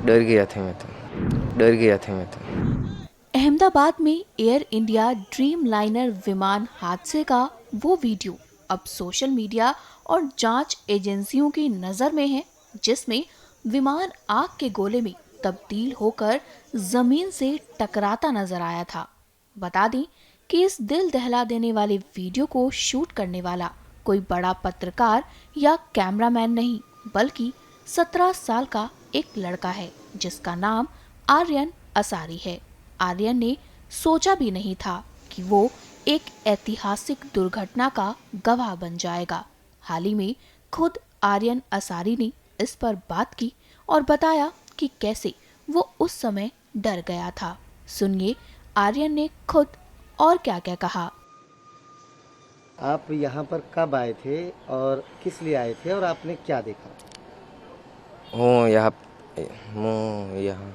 डर गया था मैं तो डर गया था मैं तो अहमदाबाद में एयर इंडिया ड्रीम लाइनर विमान हादसे का वो वीडियो अब सोशल मीडिया और जांच एजेंसियों की नजर में है, जिसमें विमान आग के गोले में तब्दील होकर जमीन से टकराता नजर आया था। बता दें कि इस दिल दहला देने वाले वीडियो को शूट करने वाला कोई बड़ा पत्रकार या कैमरामैन नहीं, बल्कि 17 साल का एक लड़का है जिसका नाम आर्यन असारी है। आर्यन ने सोचा भी नहीं था कि वो एक ऐतिहासिक दुर्घटना का गवाह बन जाएगा। हाल ही में खुद आर्यन असारी ने इस पर बात की और बताया कि कैसे वो उस समय डर गया था। सुनिए आर्यन ने खुद और क्या क्या कहा। आप यहाँ पर कब आए थे और किस लिए आए थे और आपने क्या देखा? हूँ यहाँ हूँ यहाँ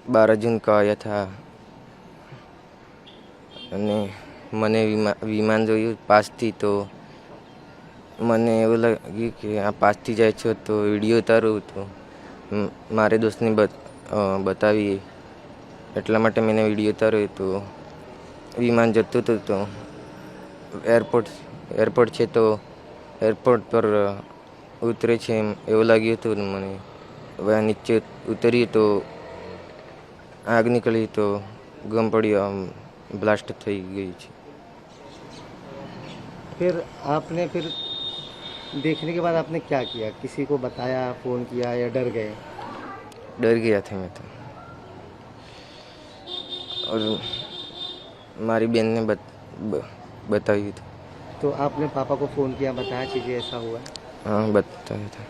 12 जून का आया था અને મને વિમાન જોયું પાસથી તો મને એવું લાગ્યું કે આ પાસથી જાય છે તો વિડીયો ઉતારું તો મારે દોસ્તને બતાવી એટલા માટે મેં વિડીયો ઉતાર્યો તો વિમાન જતું હતું તો એરપોર્ટ છે તો એરપોર્ટ પર ઉતરે છે એવું લાગ્યું હતું મને. હવે નીચે ઉતર્યું તો આગ નીકળી તો ગમ પડ્યો, ब्लास्ट થઈ ગઈ છે. फिर आपने देखने के बाद आपने क्या किया? किसी को बताया, फ़ोन किया या डर गए? डर गया था मैं तो और मारी बहन ने बताई थी. तो आपने पापा को फ़ोन किया, बताया चीज़ें ऐसा हुआ है? हाँ बताया था.